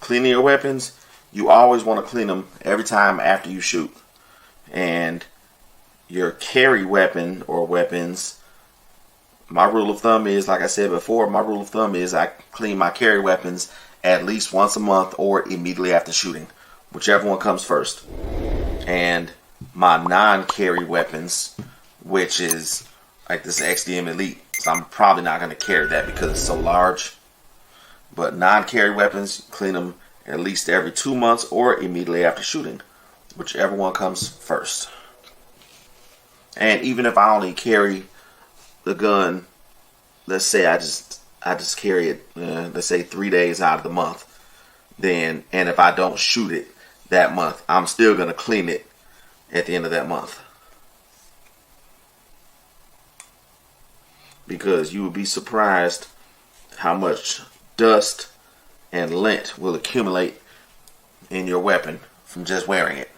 cleaning your weapons, you always want to clean them every time after you shoot. And your carry weapon or weapons, my rule of thumb is, like I said before, my rule of thumb is I clean my carry weapons at least once a month or immediately after shooting, whichever one comes first. And my non-carry weapons, which is like this XDM Elite, so I'm probably not going to carry that because it's so large. But non-carry weapons, clean them at least every 2 months or immediately after shooting, whichever one comes first. And even if I only carry the gun, let's say I just carry it, let's say 3 days out of the month, then, and if I don't shoot it that month, I'm still going to clean it at the end of that month. Because you will be surprised how much dust and lint will accumulate in your weapon from just wearing it.